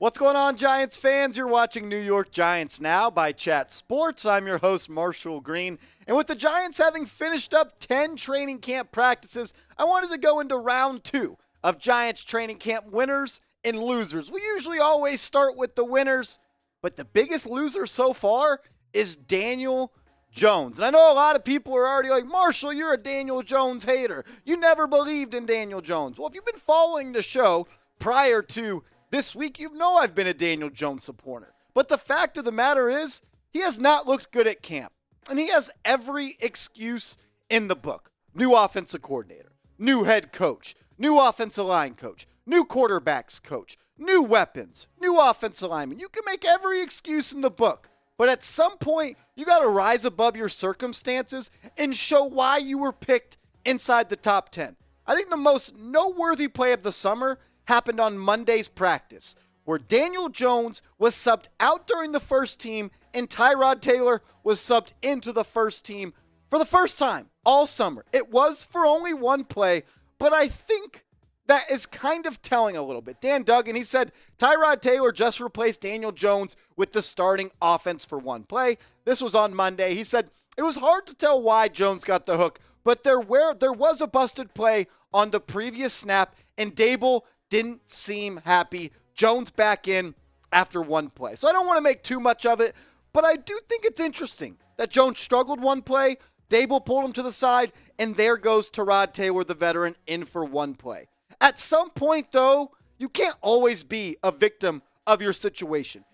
What's going on, Giants fans? You're watching New York Giants Now by Chat Sports. I'm your host, Marshall Green. And with the Giants having finished up 10 training camp practices, I wanted to go into round 2 of Giants training camp winners and losers. We usually always start with the winners, but the biggest loser so far is Daniel Jones. And I know a lot of people are already like, Marshall, you're a Daniel Jones hater. You never believed in Daniel Jones. Well, if you've been following the show prior to this week, you know I've been a Daniel Jones supporter. But the fact of the matter is, he has not looked good at camp. And he has every excuse in the book. New offensive coordinator, new head coach, new offensive line coach, new quarterbacks coach, new weapons, new offensive linemen. You can make every excuse in the book. But at some point, you got to rise above your circumstances and show why you were picked inside the top 10. I think the most noteworthy play of the summer happened on Monday's practice, where Daniel Jones was subbed out during the first team and Tyrod Taylor was subbed into the first team for the first time all summer. It was for only one play, but I think that is kind of telling a little bit. Dan Duggan, he said Tyrod Taylor just replaced Daniel Jones with the starting offense for one play. This was on Monday. He said it was hard to tell why Jones got the hook, but there was a busted play on the previous snap, and Dable didn't seem happy. Jones back in after one play. So I don't want to make too much of it, but I do think it's interesting that Jones struggled one play, Dable pulled him to the side, and there goes Tyrod Taylor, the veteran, in for one play. At some point, though, you can't always be a victim of your situation.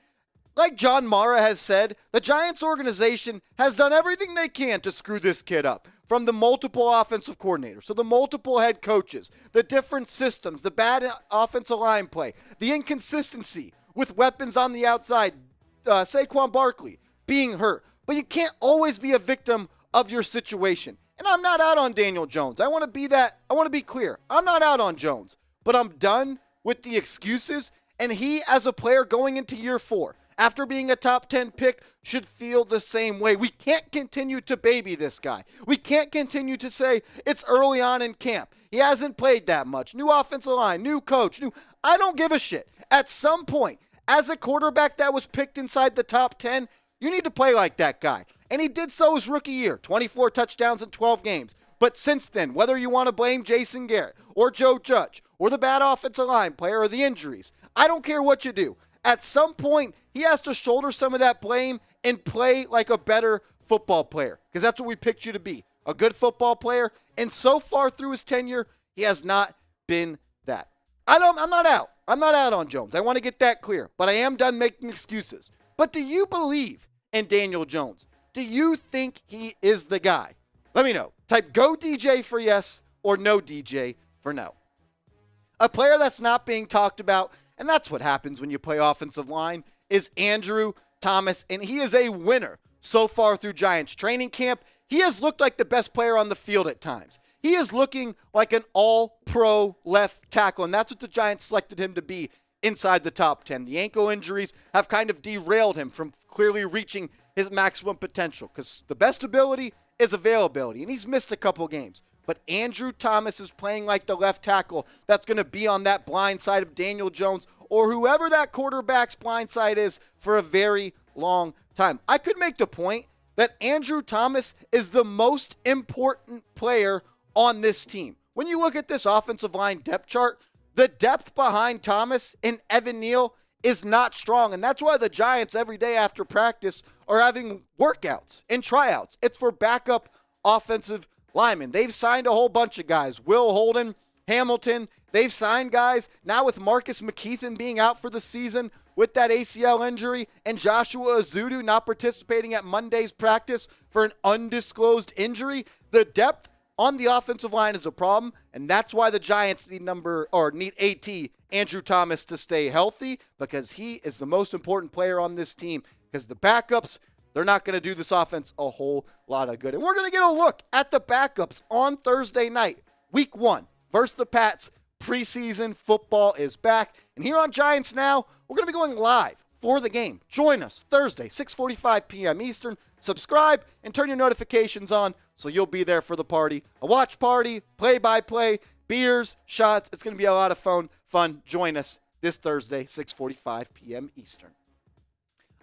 Like John Mara has said, the Giants organization has done everything they can to screw this kid up. From the multiple offensive coordinators, so the multiple head coaches, the different systems, the bad offensive line play, the inconsistency with weapons on the outside, Saquon Barkley being hurt. But you can't always be a victim of your situation. And I'm not out on Daniel Jones. I want to be clear. I'm not out on Jones, but I'm done with the excuses. And he, as a player going into year 4, after being a top 10 pick, should feel the same way. We can't continue to baby this guy. We can't continue to say it's early on in camp. He hasn't played that much. New offensive line, new coach, I don't give a shit. At some point, as a quarterback that was picked inside the top 10, you need to play like that guy. And he did so his rookie year, 24 touchdowns in 12 games. But since then, whether you want to blame Jason Garrett or Joe Judge or the bad offensive line player or the injuries, I don't care what you do. At some point, he has to shoulder some of that blame and play like a better football player, because that's what we picked you to be, a good football player. And so far through his tenure, he has not been that. I'm not out. I'm not out on Jones. I want to get that clear, but I am done making excuses. But do you believe in Daniel Jones? Do you think he is the guy? Let me know. Type go DJ for yes or no DJ for no. A player that's not being talked about, and that's what happens when you play offensive line, is Andrew Thomas, and he is a winner so far through Giants training camp. He has looked like the best player on the field at times. He is looking like an all-pro left tackle, and that's what the Giants selected him to be inside the top 10. The ankle injuries have kind of derailed him from clearly reaching his maximum potential, because the best ability is availability, and he's missed a couple games. But Andrew Thomas is playing like the left tackle that's going to be on that blind side of Daniel Jones or whoever that quarterback's blind side is for a very long time. I could make the point that Andrew Thomas is the most important player on this team. When you look at this offensive line depth chart, the depth behind Thomas and Evan Neal is not strong. And that's why the Giants every day after practice are having workouts and tryouts. It's for backup offensive linemen. They've signed a whole bunch of guys. Will Holden, Hamilton. They've signed guys. Now with Marcus McKeithen being out for the season with that ACL injury and Joshua Azudu not participating at Monday's practice for an undisclosed injury, the depth on the offensive line is a problem, and that's why the Giants need AT, Andrew Thomas, to stay healthy, because he is the most important player on this team, because the backups, they're not going to do this offense a whole lot of good. And we're going to get a look at the backups on Thursday night, week 1, versus the Pats. Preseason football is back. And here on Giants Now, we're going to be going live for the game. Join us Thursday, 6:45 p.m. Eastern. Subscribe and turn your notifications on so you'll be there for the party. A watch party, play-by-play, beers, shots. It's going to be a lot of fun. Join us this Thursday, 6:45 p.m. Eastern.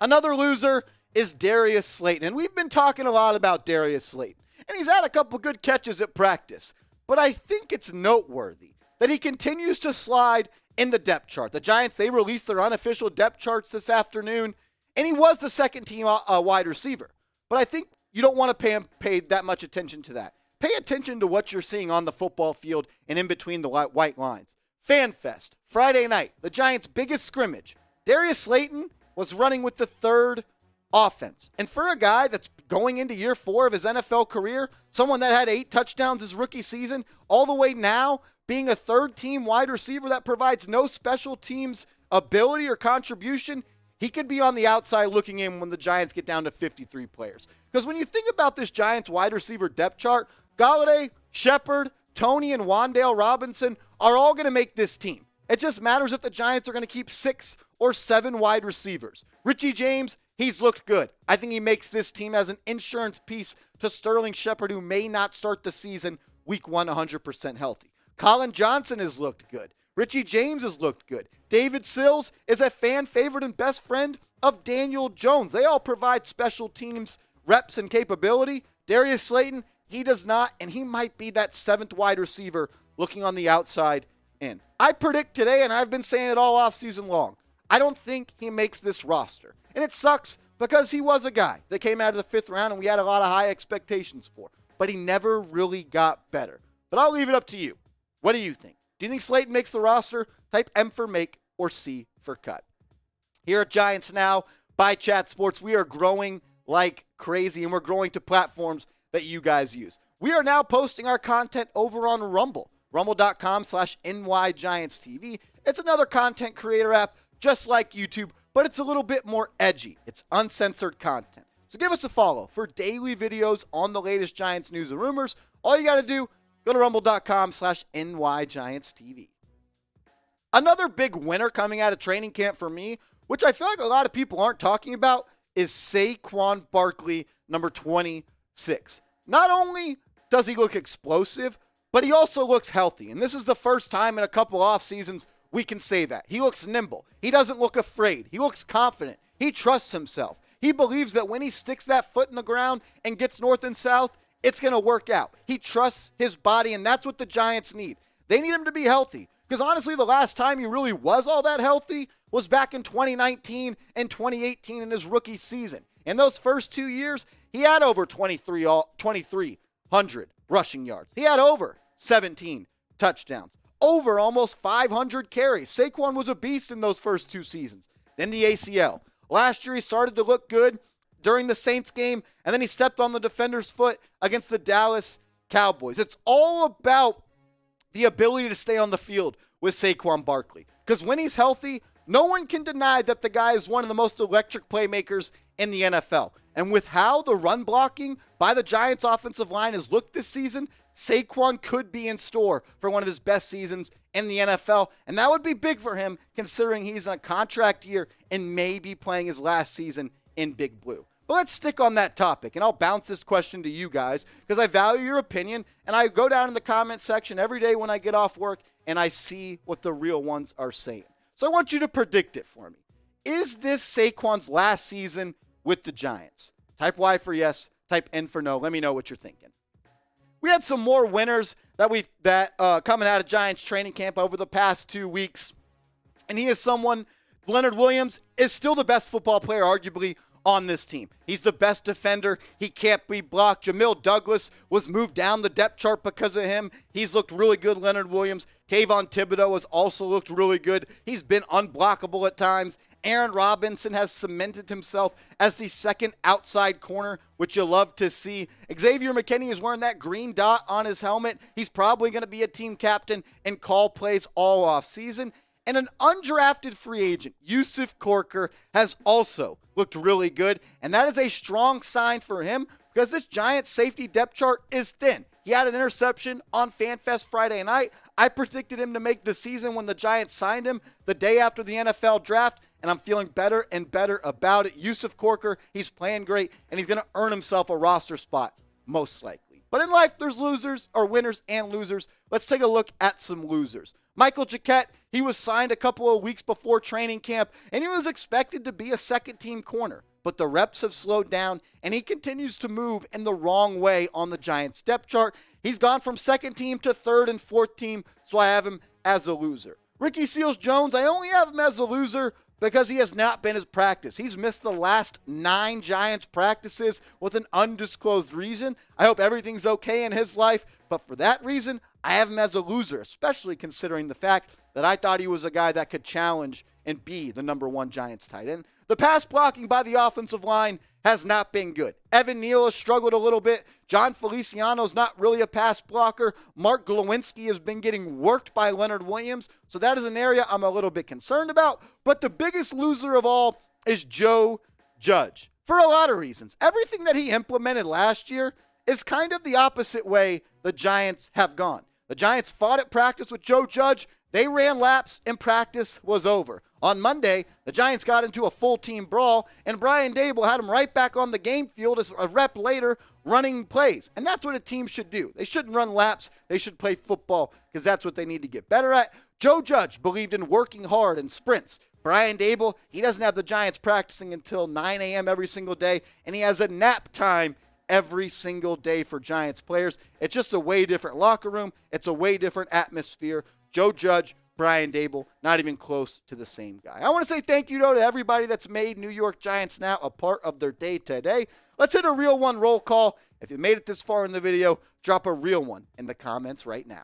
Another loser is Darius Slayton. And we've been talking a lot about Darius Slayton. And he's had a couple good catches at practice. But I think it's noteworthy that he continues to slide in the depth chart. The Giants, they released their unofficial depth charts this afternoon, and he was the second-team wide receiver. But I think you don't want to pay that much attention to that. Pay attention to what you're seeing on the football field and in between the white lines. FanFest, Friday night, the Giants' biggest scrimmage. Darius Slayton was running with the third offense. And for a guy that's going into year 4 of his NFL career, someone that had 8 touchdowns his rookie season, all the way now being a third-team wide receiver that provides no special teams ability or contribution, he could be on the outside looking in when the Giants get down to 53 players. Because when you think about this Giants wide receiver depth chart, Golladay, Shepard, Tony, and Wan'Dale Robinson are all going to make this team. It just matters if the Giants are going to keep 6 or 7 wide receivers. Richie James, he's looked good. I think he makes this team as an insurance piece to Sterling Shepard, who may not start the season week 1 100% healthy. Colin Johnson has looked good. Richie James has looked good. David Sills is a fan favorite and best friend of Daniel Jones. They all provide special teams reps and capability. Darius Slayton, he does not, and he might be that 7th wide receiver looking on the outside in. I predict today, and I've been saying it all offseason long, I don't think he makes this roster. And it sucks because he was a guy that came out of the 5th round and we had a lot of high expectations for. But he never really got better. But I'll leave it up to you. What do you think? Do you think Slayton makes the roster? Type M for make or C for cut. Here at Giants Now by Chat Sports, we are growing like crazy, and we're growing to platforms that you guys use. We are now posting our content over on Rumble, rumble.com/NYGiantsTV. It's another content creator app just like YouTube, but it's a little bit more edgy. It's uncensored content. So give us a follow for daily videos on the latest Giants news and rumors. All you got to do, go to rumble.com/NYGiantsTV. Another big winner coming out of training camp for me, which I feel like a lot of people aren't talking about, is Saquon Barkley, number 26. Not only does he look explosive, but he also looks healthy. And this is the first time in a couple off seasons we can say that. He looks nimble. He doesn't look afraid. He looks confident. He trusts himself. He believes that when he sticks that foot in the ground and gets north and south, it's going to work out. He trusts his body, and that's what the Giants need. They need him to be healthy. Because honestly, the last time he really was all that healthy was back in 2019 and 2018 in his rookie season. In those first 2 years, he had over 2,300 rushing yards. He had over 17 touchdowns. Over almost 500 carries. Saquon was a beast in those first 2 seasons. Then the ACL. Last year, he started to look good during the Saints game, and then he stepped on the defender's foot against the Dallas Cowboys. It's all about the ability to stay on the field with Saquon Barkley. Because when he's healthy, no one can deny that the guy is one of the most electric playmakers in the NFL. And with how the run blocking by the Giants offensive line has looked this season, Saquon could be in store for one of his best seasons in the NFL. And that would be big for him considering he's in a contract year and may be playing his last season in Big Blue. But let's stick on that topic, and I'll bounce this question to you guys because I value your opinion, and I go down in the comment section every day when I get off work, and I see what the real ones are saying. So I want you to predict it for me. Is this Saquon's last season with the Giants? Type Y for yes, type N for no. Let me know what you're thinking. We had some more winners that coming out of Giants training camp over the past 2 weeks, and he is someone, Leonard Williams, is still the best football player, arguably, on this team. He's the best defender. He can't be blocked. Jamil Douglas was moved down the depth chart because of him. He's looked really good, Leonard Williams. Kayvon Thibodeaux has also looked really good. He's been unblockable at times. Aaron Robinson has cemented himself as the second outside corner, which you love to see. Xavier McKinney is wearing that green dot on his helmet. He's probably going to be a team captain and call plays all off season. And an undrafted free agent, Yusuf Corker, has also looked really good. And that is a strong sign for him because this Giants safety depth chart is thin. He had an interception on FanFest Friday night. I predicted him to make the season when the Giants signed him the day after the NFL draft, and I'm feeling better and better about it. Yusuf Corker, he's playing great, and he's going to earn himself a roster spot, most likely. But in life, there's winners and losers. Let's take a look at some losers. Michael Jacquet, he was signed a couple of weeks before training camp, and he was expected to be a second-team corner. But the reps have slowed down, and he continues to move in the wrong way on the Giants' depth chart. He's gone from second team to third and fourth team, so I have him as a loser. Ricky Seals-Jones, I only have him as a loser because he has not been at practice. He's missed the last 9 Giants practices with an undisclosed reason. I hope everything's okay in his life, but for that reason, I have him as a loser, especially considering the fact that I thought he was a guy that could challenge and be the number 1 Giants tight end. The pass blocking by the offensive line has not been good. Evan Neal has struggled a little bit. John Feliciano's not really a pass blocker. Mark Glowinski has been getting worked by Leonard Williams, so that is an area I'm a little bit concerned about. But the biggest loser of all is Joe Judge, for a lot of reasons. Everything that he implemented last year is kind of the opposite way the Giants have gone. The Giants fought at practice with Joe Judge. They ran laps and practice was over. On Monday, the Giants got into a full team brawl, and Brian Daboll had him right back on the game field as a rep later running plays. And that's what a team should do. They shouldn't run laps. They should play football because that's what they need to get better at. Joe Judge believed in working hard and sprints. Brian Daboll, he doesn't have the Giants practicing until 9 a.m. every single day, and he has a nap time every single day for Giants players. It's just a way different locker room. It's a way different atmosphere. Joe Judge, Brian Daboll, not even close to the same guy. I want to say thank you, though, to everybody that's made New York Giants now a part of their day today. Let's hit a real one roll call. If you made it this far in the video, drop a real one in the comments right now.